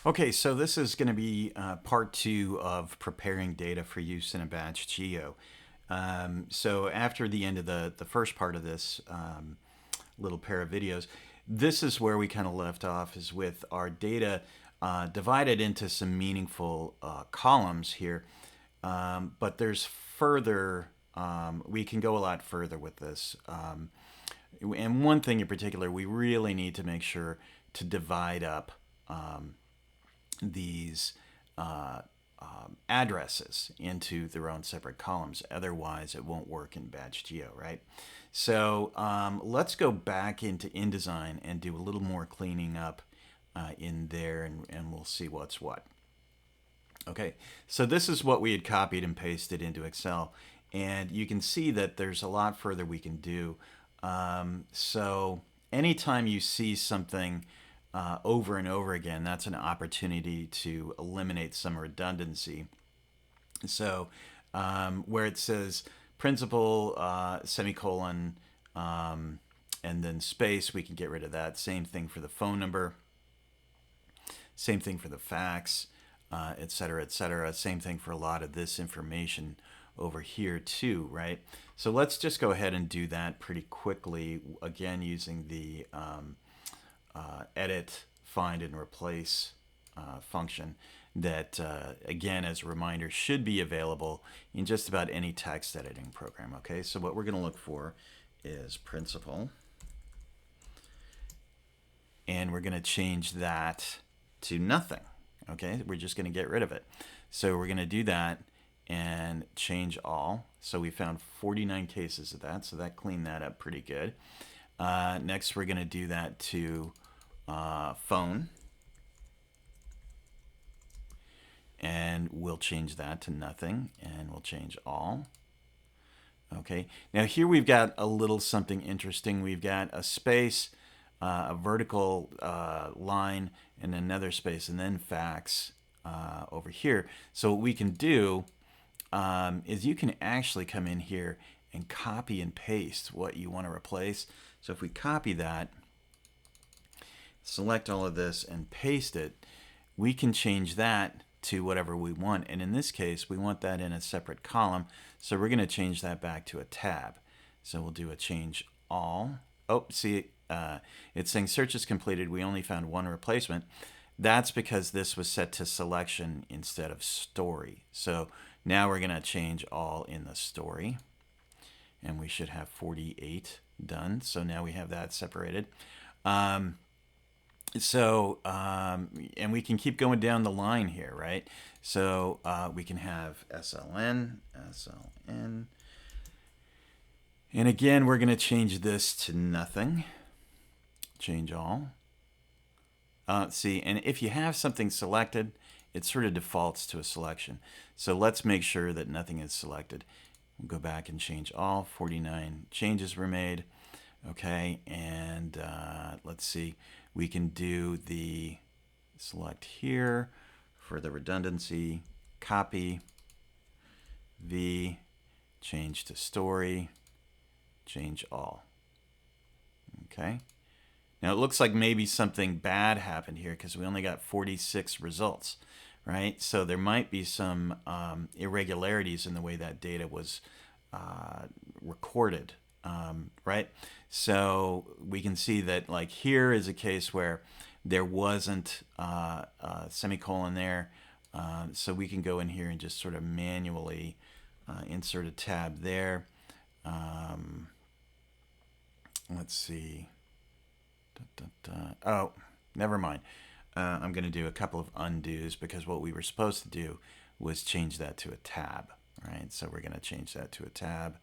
Okay, so this is going to be part two of preparing data for use in a batch geo. So after the end of the first part of this little pair of videos, this is where we kind of left off, is with our data divided into some meaningful columns here. But there's further, we can go a lot further with this. And one thing in particular, we really need to make sure to divide up these uh, addresses into their own separate columns. Otherwise, it won't work in Batch Geo, right? So let's go back into InDesign and do a little more cleaning up in there, and we'll see what's what. Okay, so this is what we had copied and pasted into Excel, and you can see that there's a lot further we can do. So anytime you see something over and over again, that's an opportunity to eliminate some redundancy. So where it says principal semicolon and then space, we can get rid of that. Same thing for the phone number. Same thing for the fax, et cetera, et cetera. Same thing for a lot of this information over here too, right? So let's just go ahead and do that pretty quickly, again using the edit, find, and replace function that, again, as a reminder, should be available in just about any text editing program. Okay, so what we're going to look for is principal, and we're going to change that to nothing. Okay, we're just going to get rid of it. So we're going to do that and change all. So we found 49 cases of that, so that cleaned that up pretty good. Next, we're going to do that to phone, and we'll change that to nothing, and we'll change all. Okay, now here we've got a little something interesting. We've got a space, a vertical line, and another space, and then fax over here. So what we can do is you can actually come in here and copy and paste what you want to replace. So if we copy that, select all of this, and paste it, we can change that to whatever we want. And in this case, we want that in a separate column. So we're going to change that back to a tab. So we'll do a change all. Oh, see, it's saying search is completed. We only found one replacement. That's because this was set to selection instead of story. So now we're going to change all in the story. And we should have 48 done. So now we have that separated. And we can keep going down the line here, right? So we can have SLN. And again, we're going to change this to nothing. Change all. See, and if you have something selected, it sort of defaults to a selection. So let's make sure that nothing is selected. We'll go back and change all. 49 changes were made. Okay, and let's see. We can do the select here for the redundancy, copy, V, change to story, change all. Okay. Now it looks like maybe something bad happened here because we only got 46 results, right? So there might be some irregularities in the way that data was recorded, right? So we can see that, like, here is a case where there wasn't a semicolon there. So we can go in here and just sort of manually insert a tab there. Let's see. Oh, never mind. I'm going to do a couple of undos because what we were supposed to do was change that to a tab, right? So we're going to change that to a tab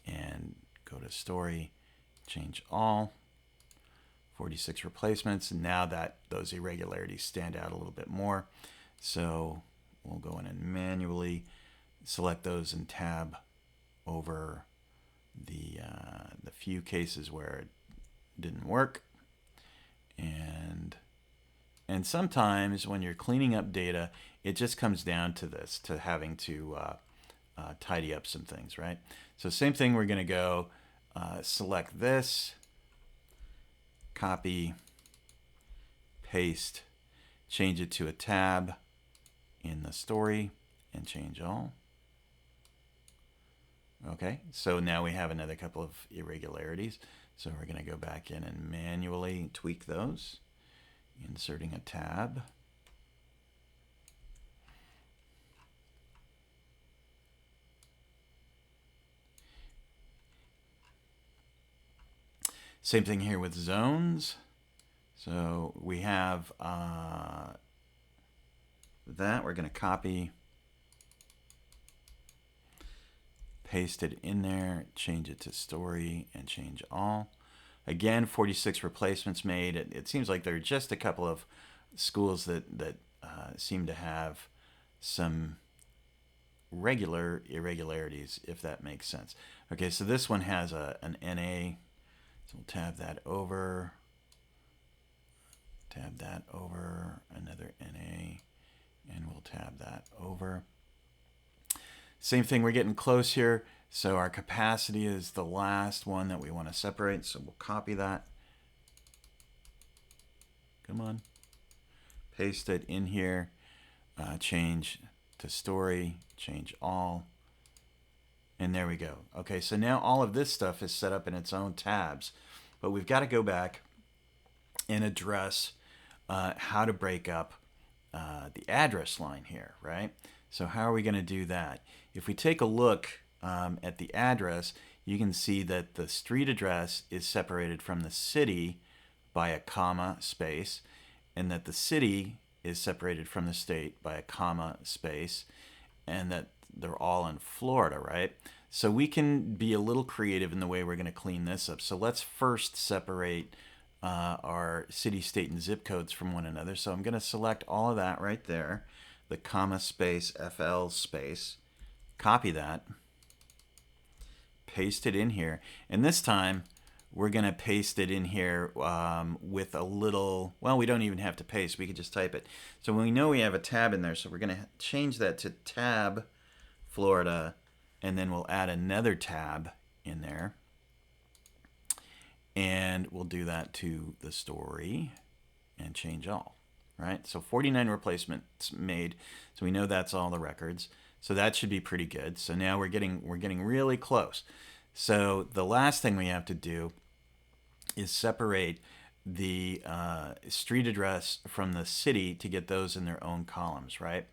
and go to story, change all, 46 replacements. And now that those irregularities stand out a little bit more. So we'll go in and manually select those and tab over the few cases where it didn't work. And sometimes when you're cleaning up data, it just comes down to this, to having to tidy up some things, right? So same thing, we're going to go select this, copy, paste, change it to a tab in the story, and change all. Okay, so now we have another couple of irregularities. So we're going to go back in and manually tweak those, inserting a tab. Same thing here with zones. So we have that. We're going to copy, paste it in there, change it to story, and change all. Again, 46 replacements made. It seems like there are just a couple of schools that seem to have some regular irregularities, if that makes sense. Okay, so this one has an NA. So we'll tab that over, another NA, and we'll tab that over. Same thing, we're getting close here. So our capacity is the last one that we want to separate. So we'll copy that. Come on. Paste it in here. Change to story. Change all. And there we go. Okay, so now all of this stuff is set up in its own tabs. But we've got to go back and address how to break up the address line here, right? So how are we going to do that? If we take a look at the address, you can see that the street address is separated from the city by a comma space, and that the city is separated from the state by a comma space, and that they're all in Florida, right? So we can be a little creative in the way we're going to clean this up. So let's first separate our city, state, and zip codes from one another. So I'm going to select all of that right there, the comma space, FL space, copy that, paste it in here, and this time we're going to paste it in here with a little, well, we don't even have to paste, we could just type it. So we know we have a tab in there, so we're going to change that to tab Florida, and then we'll add another tab in there, and we'll do that to the story and change all, right? So 49 replacements made, so we know that's all the records. So that should be pretty good. So now we're getting really close. So the last thing we have to do is separate the street address from the city to get those in their own columns, right?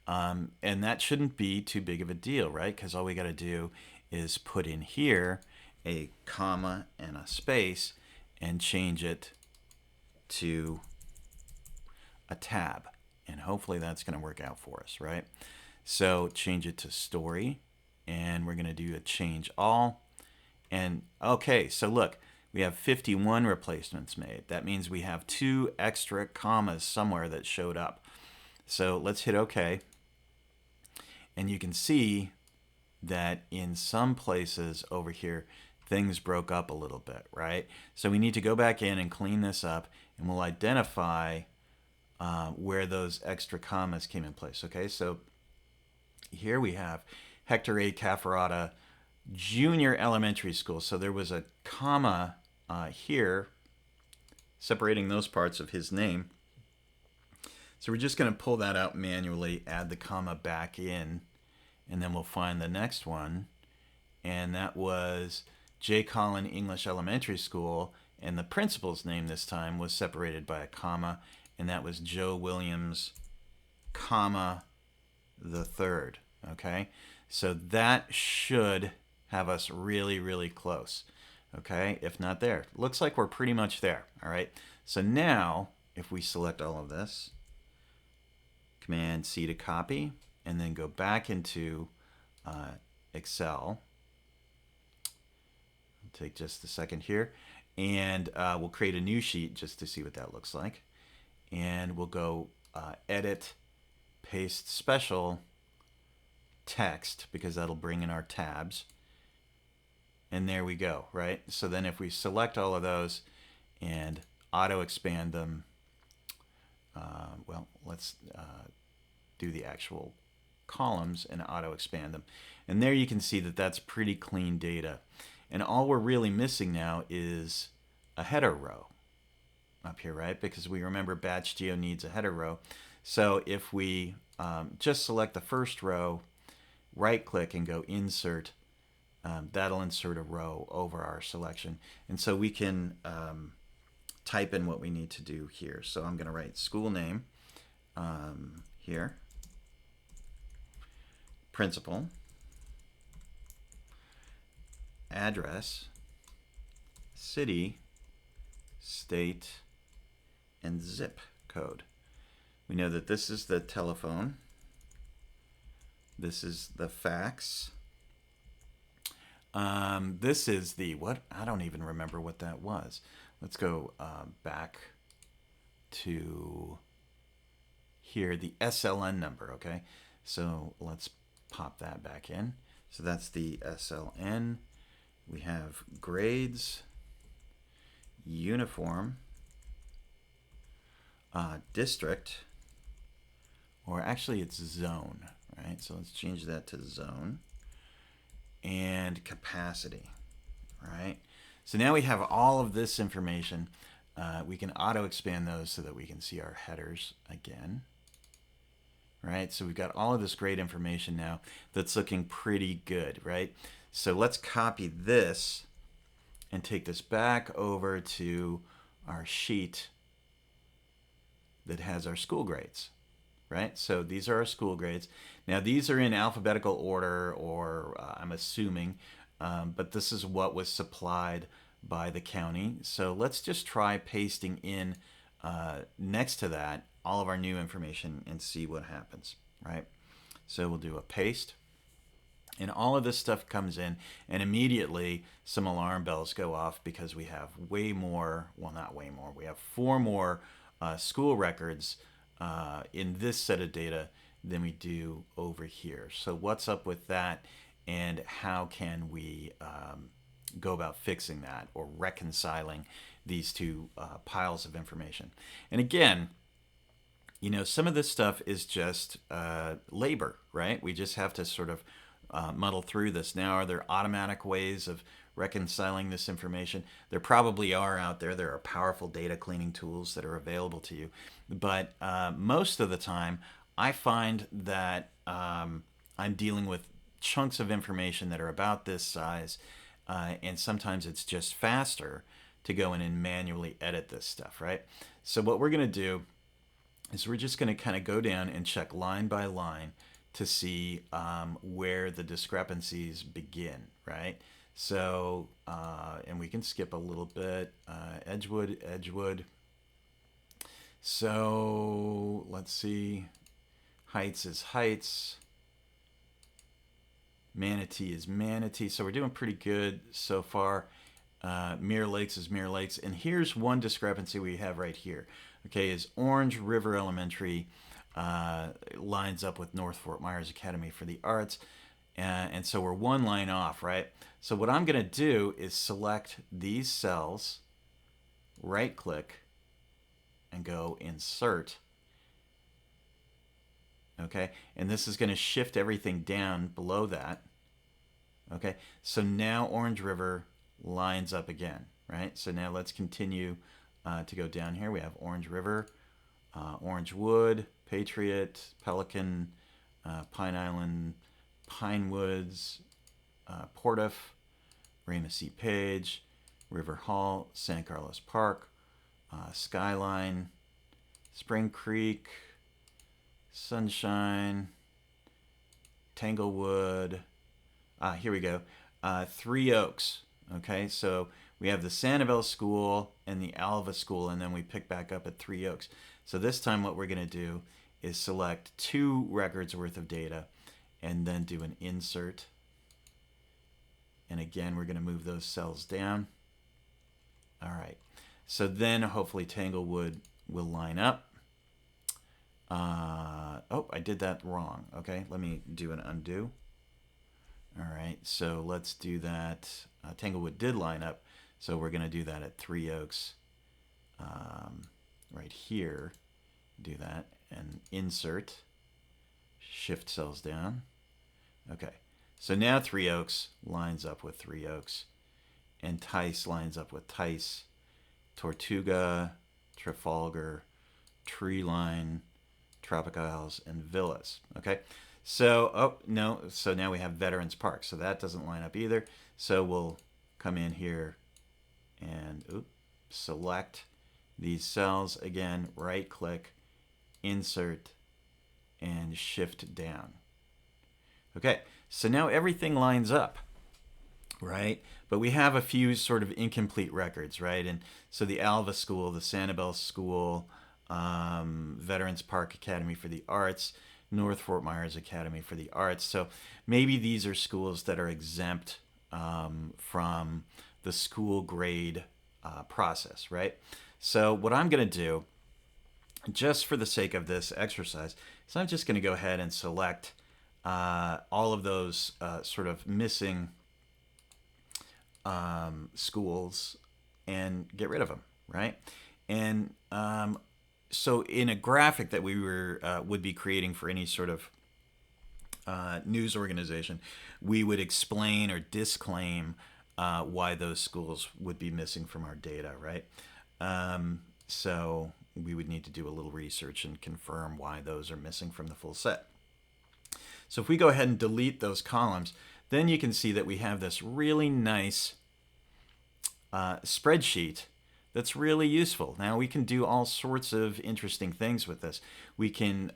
And that shouldn't be too big of a deal, right? Because all we got to do is put in here a comma and a space and change it to a tab. And hopefully that's going to work out for us, right? So change it to story, and we're going to do a change all. And okay, so look, we have 51 replacements made. That means we have 2 extra commas somewhere that showed up. So let's hit OK. And you can see that in some places over here, things broke up a little bit, right? So we need to go back in and clean this up, and we'll identify where those extra commas came in place. Okay, so here we have Hector A. Cafferata Junior Elementary School. So there was a comma here separating those parts of his name. So we're just going to pull that out manually, add the comma back in, and then we'll find the next one. And that was J. Collin English Elementary School, and the principal's name this time was separated by a comma, and that was Joe Williams, comma, the third. Okay, so that should have us really, really close. Okay, if not there. Looks like we're pretty much there. All right, so now if we select all of this, Command C to copy, and then go back into Excel. I'll take just a second here, and we'll create a new sheet just to see what that looks like. And we'll go Edit, Paste Special, Text, because that'll bring in our tabs. And there we go, right? So then if we select all of those and auto expand them, well, let's do the actual columns and auto expand them. And there you can see that that's pretty clean data. And all we're really missing now is a header row. up here, right? Because we remember batch geo needs a header row. So if we just select the first row, right click and go insert, that'll insert a row over our selection. And so we can type in what we need to do here. So I'm going to write school name here, principal, address, city, state, and zip code. We know that this is the telephone. This is the fax. This is the what? I don't even remember what that was. Let's go back to here, the SLN number, okay? So let's pop that back in. So that's the SLN. We have grades, uniform, district, or actually it's zone, right? So let's change that to zone, and capacity, right? So now we have all of this information. We can auto expand those so that we can see our headers again, right? So we've got all of this great information now that's looking pretty good, right? So let's copy this and take this back over to our sheet that has our school grades, right? So these are our school grades. Now these are in alphabetical order, or I'm assuming, but this is what was supplied by the county. So let's just try pasting in next to that all of our new information and see what happens, right? So we'll do a paste, and all of this stuff comes in, and immediately some alarm bells go off because we have way more, well, not way more, we have 4 more school records in this set of data than we do over here. So what's up with that, and how can we go about fixing that or reconciling these two piles of information? And again, you know, some of this stuff is just labor, right? We just have to sort of muddle through this. Now, are there automatic ways of reconciling this information? There probably are out there. There are powerful data cleaning tools that are available to you. But most of the time, I find that I'm dealing with chunks of information that are about this size, and sometimes it's just faster to go in and manually edit this stuff, right? So what we're going to do is we're just going to kind of go down and check line by line to see where the discrepancies begin, right? So, and we can skip a little bit. Edgewood. So let's see. Heights is Heights. Manatee is Manatee. So we're doing pretty good so far. Mirror Lakes is Mirror Lakes. And here's one discrepancy we have right here. Okay, is Orange River Elementary lines up with North Fort Myers Academy for the Arts. And so we're one line off, right? So what I'm going to do is select these cells, right click, and go insert. Okay, and this is going to shift everything down below that. Okay, so now Orange River lines up again, right? So now let's continue to go down here. We have Orange River, Orange Wood, Patriot, Pelican, Pine Island, Pine Woods, Portiff, Ramesses Page, River Hall, San Carlos Park, Skyline, Spring Creek, Sunshine, Tanglewood. Here we go. Three Oaks. Okay, so we have the Sanibel School and the Alva School, and then we pick back up at Three Oaks. So this time what we're going to do is select 2 records worth of data and then do an insert. And again, we're going to move those cells down. All right. So then hopefully Tanglewood will line up. Oh, I did that wrong. Okay, let me do an undo. All right, so let's do that. Tanglewood did line up, so we're going to do that at Three Oaks right here. Do that and insert, shift cells down. Okay, so now Three Oaks lines up with Three Oaks, and Tice lines up with Tice. Tortuga Trafalgar, Treeline, Tropical Isles, and Villas. Okay, so, oh no, so now we have Veterans Park, so that doesn't line up either. So we'll come in here and select these cells again, right click, insert, and shift down. Okay, so now everything lines up, right? But we have a few sort of incomplete records, right? And so the Alva School, the Sanibel School, Veterans Park Academy for the Arts, North Fort Myers Academy for the Arts. So maybe these are schools that are exempt from the school grade process, right? So what I'm going to do, just for the sake of this exercise, is I'm just going to go ahead and select all of those sort of missing schools and get rid of them, right? And so in a graphic that we would be creating for any sort of news organization, we would explain or disclaim why those schools would be missing from our data, right? So we would need to do a little research and confirm why those are missing from the full set. So if we go ahead and delete those columns, then you can see that we have this really nice spreadsheet that's really useful. Now we can do all sorts of interesting things with this. We can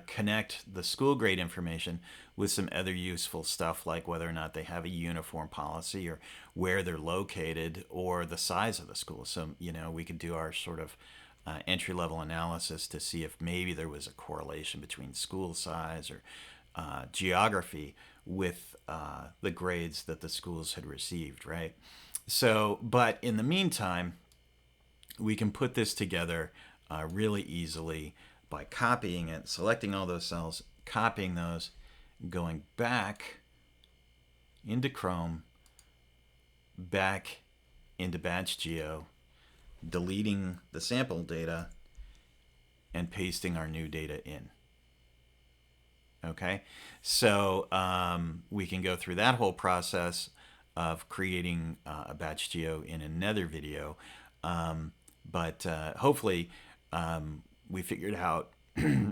connect the school grade information with some other useful stuff, like whether or not they have a uniform policy or where they're located or the size of the school. So, you know, we could do our sort of entry-level analysis to see if maybe there was a correlation between school size or geography with the grades that the schools had received, right? So, but in the meantime, we can put this together really easily by copying it, selecting all those cells, copying those, going back into Chrome, back into Batch Geo, deleting the sample data, and pasting our new data in. Okay, so we can go through that whole process of creating a Batch Geo in another video. But hopefully we figured out,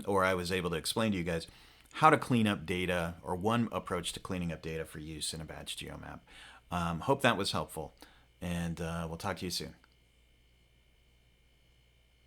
or I was able to explain to you guys, how to clean up data, or one approach to cleaning up data for use in a Batch Geo map. Hope that was helpful, and we'll talk to you soon.